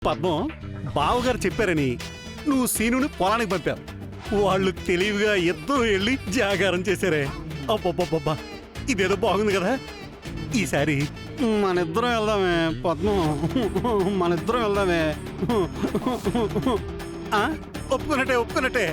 పద్మం బావగారు చెప్పారని నువ్వు సీనుని పొలానికి పంపావు. వాళ్ళు తెలివిగా ఇద్దరు వెళ్ళి జాగారం చేశారే. అబ్బబ్బబ్బబ్బా, ఇదేదో బాగుంది కదా. ఈసారి మనిద్దరం వెళ్దామే పద్మం, మనిద్దరం వెళ్దామే. ఒప్పుకున్నట్టే ఒప్పుకున్నట్టే.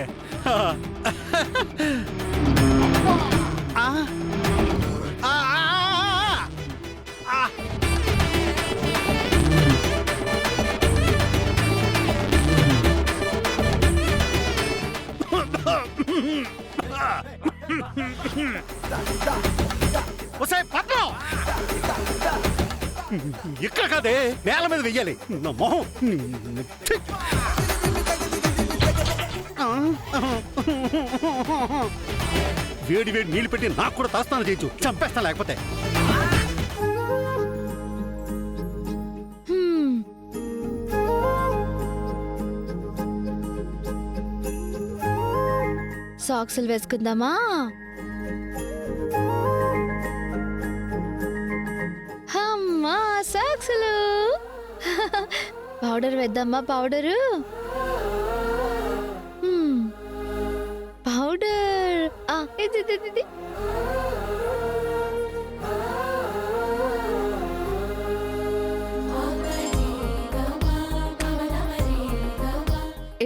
ఇక్కడ కాదే, నేల మీద వెయ్యాలి. నా మొహం వేడి వేడి నీళ్ళు పెట్టి నాకు కూడా తలస్నానం చేయొచ్చు. చంపేస్తా లేకపోతే. సాక్సులు వేసుకుందామా? అమ్మా సాక్సులు. పౌడర్ వేద్దామా? పౌడరు పౌడర్ ఇది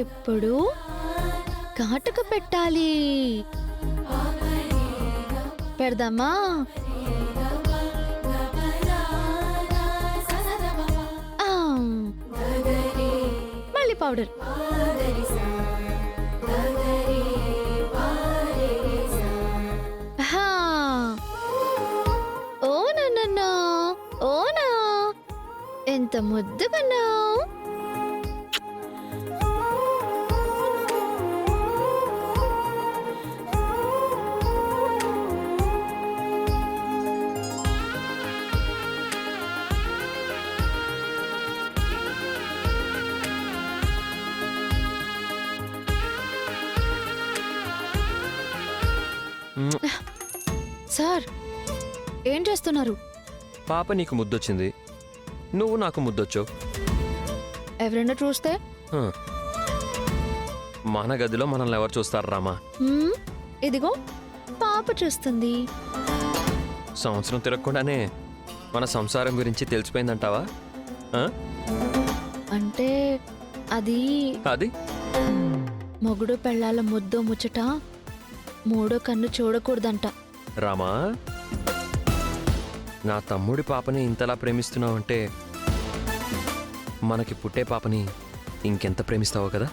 ఇప్పుడు కాటుక పెట్టాలి. పెడదామా? మళ్ళీ పౌడర్. ఓనా ఓనా, ఎంత ముద్దుగున్నావు. సార్, ఏం చేస్తున్నారు? పాప నీకు ముద్దొచ్చింది, నువ్వు నాకు ముద్దొచ్చావు. ఎవరైనా చూస్తే మన గదిలో మనల్ని ఎవరు చూస్తారు రామా? ఇదిగో పాప చూస్తుంది. సంవత్సరం తిరగకుండానే మన సంసారం గురించి తెలిసిపోయిందంటావా? అంటే అది మొగుడు పెళ్ళాల ముద్దో ముచ్చట మూడో కన్ను చూడకూడదంట. రామా, నా తమ్ముడి పాపని ఇంతలా ప్రేమిస్తున్నావంటే మనకి పుట్టే పాపని ఇంకెంత ప్రేమిస్తావో కదా.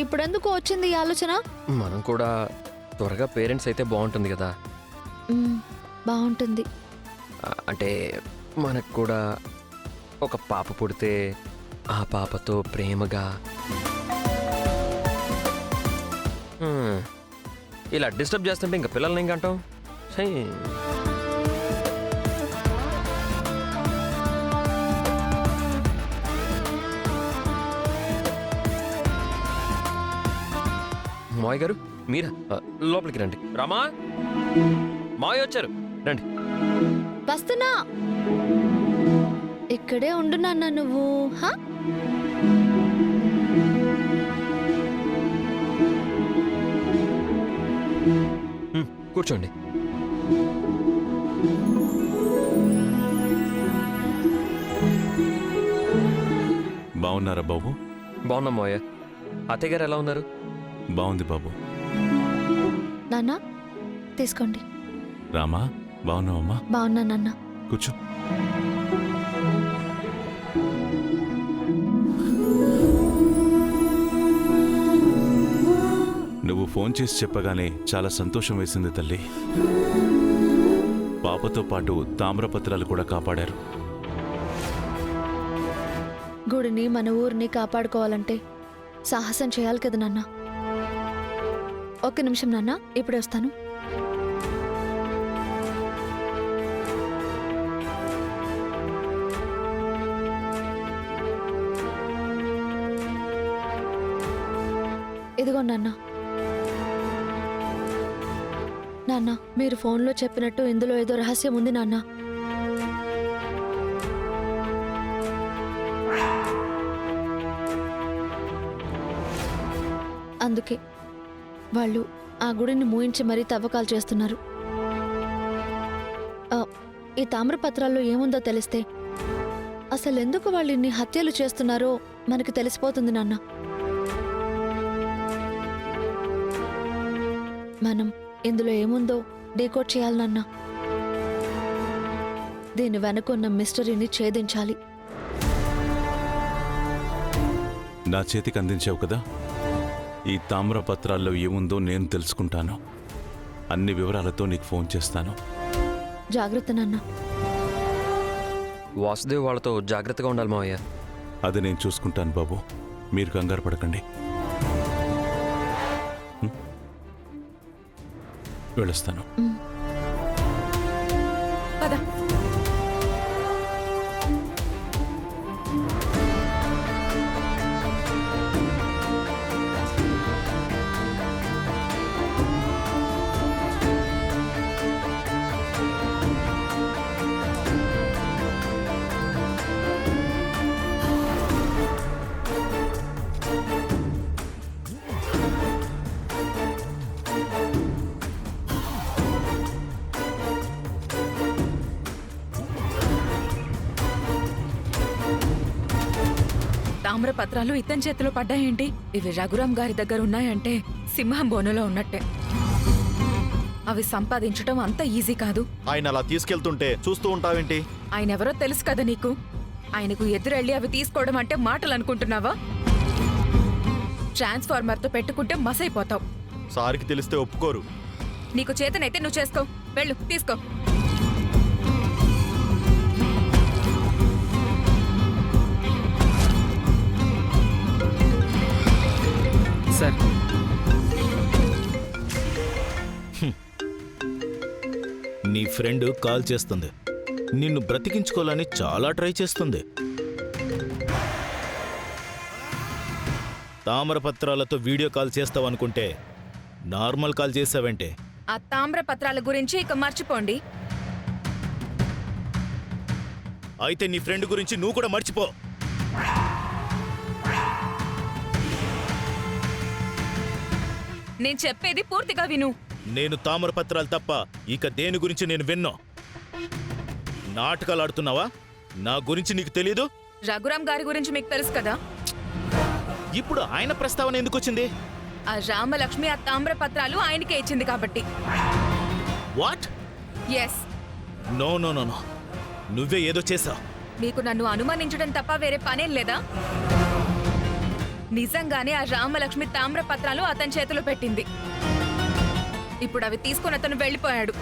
ఇప్పుడెందుకు వచ్చింది ఈ ఆలోచన? మనం కూడా త్వరగా పేరెంట్స్ అయితే బాగుంటుంది కదా. బాగుంటుంది అంటే మనకు కూడా ఒక పాప పుడితే ఆ పాపతో ప్రేమగా ఇలా డిస్టర్బ్ చేస్తుంటే ఇంకా పిల్లల్ని ఇంకంటాం. మావయ్య గారు, మీరా? లోపలికి రండి. రామా, మావయ్య వచ్చారు, రండి. వస్తున్నా. ఇక్కడే ఉండు నాన్న నువ్వు. కూర్చోండి. బాగున్నారా బాబు? బాగున్నాం మావయ్య. అత్తయ్య గారు ఎలా ఉన్నారు? బాగుంది బాబు. నాన్న తీసుకోండి. రామా, బాగున్నావమ్మా? బాగున్నా నాన్న. కూర్చో. నువ్వు ఫోన్ చేసి చెప్పగానే చాలా సంతోషం వేసింది తల్లి. పాపతో పాటు తామ్రపత్రాలు కూడా కాపాడారు. గుడిని మన ఊరిని కాపాడుకోవాలంటే సాహసం చేయాలి కదా నాన్న. ఒక్క నిమిషం నాన్న, ఇప్పుడే వస్తాను. ఇదిగో నాన్న. నాన్న, మీరు ఫోన్లో చెప్పినట్టు ఇందులో ఏదో రహస్యం ఉంది నాన్న. అందుకే వాళ్ళు ఆ గుడిని మూయించి మరీ తవ్వకాలు చేస్తున్నారు. ఈ తామ్రపత్రాల్లో ఏముందో తెలిస్తే అసలెందుకు వాళ్ళు ఇన్ని హత్యలు చేస్తున్నారో మనకి తెలిసిపోతుంది నాన్న. మనం ఇందులో ఏముందో డీకోడ్ చేయాలి నాన్న. దీని వెనకున్న మిస్టరీని ఛేదించాలి. నా చేతికి అందించావు కదా, ఈ తామ్రపత్రాల్లో ఏముందో నేను తెలుసుకుంటాను. అన్ని వివరాలతో నీకు ఫోన్ చేస్తాను. జాగ్రత్త నాన్న. వాసుదేవ్ వాళ్ళతో జాగ్రత్తగా ఉండాలి మావయ్య. అది నేను చూసుకుంటాను బాబు, మీరు కంగారు పడకండి. వెళ్ళొస్తాను. పద. తామ్రపత్రాలు ఇతని చేతిలో పడ్డాయేంటి? ఇవి రఘురాం గారి దగ్గర ఉన్నాయంటే సింహం బోనులో ఉన్నట్టే. అవి సంపాదించటం అంత ఈజీ కాదు. ఆయన అలా తీసుకెళ్తుంటే చూస్తూ ఉంటావేంటి? ఆయన ఎవరో తెలుసు కదా నీకు. ఆయనకు ఎదురెళ్ళి అవి తీసుకోవడం అంటే మాటలు అనుకుంటున్నావా? ట్రాన్స్ఫార్మర్తో పెట్టుకుంటే మసైపోతావు. సారికి తెలిస్తే ఒప్పుకోరు. నీకు చేతనైతే నువ్వు చేసుకో. వెళ్ళు, తీసుకో. సార్, నీ ఫ్రెండ్ కాల్ చేస్తుంది. నిన్ను బ్రతికించుకోవాలని చాలా ట్రై చేస్తుంది. తామరపత్రాలతో వీడియో కాల్ చేస్తావనుకుంటే నార్మల్ కాల్ చేసావంటే? ఆ తామ్రపత్రాల గురించి ఇక మర్చిపోండి. అయితే నీ ఫ్రెండ్ గురించి నువ్వు కూడా మర్చిపో. నేను చెప్పేది పూర్తిగా విను. నేను తామరపత్రాలు తప్ప ఇక దేని గురించి నేను విన్నో. నాటకాలు ఆడుతున్నావా? నా గురించి నీకు తెలీదు? రఘురాం గారి గురించి మీకు తెలుసు కదా. ఇప్పుడు ఆయన ప్రస్తావన ఎందుకు వచ్చింది? ఆ రామలక్ష్మి ఆ తామ్రపత్రాలు ఆయనకే ఇచ్చింది కాబట్టి. What? Yes. No no no no, నువ్వే ఏదో చేసావు. మీకు నన్ను అనుమానించడం తప్ప వేరే పనేం లేదా? నిజంగానే ఆ రామలక్ష్మి తామ్రపత్రాలు అతని చేతిలో పెట్టింది. ఇప్పుడు అవి తీసుకుని అతను వెళ్ళిపోయాడు.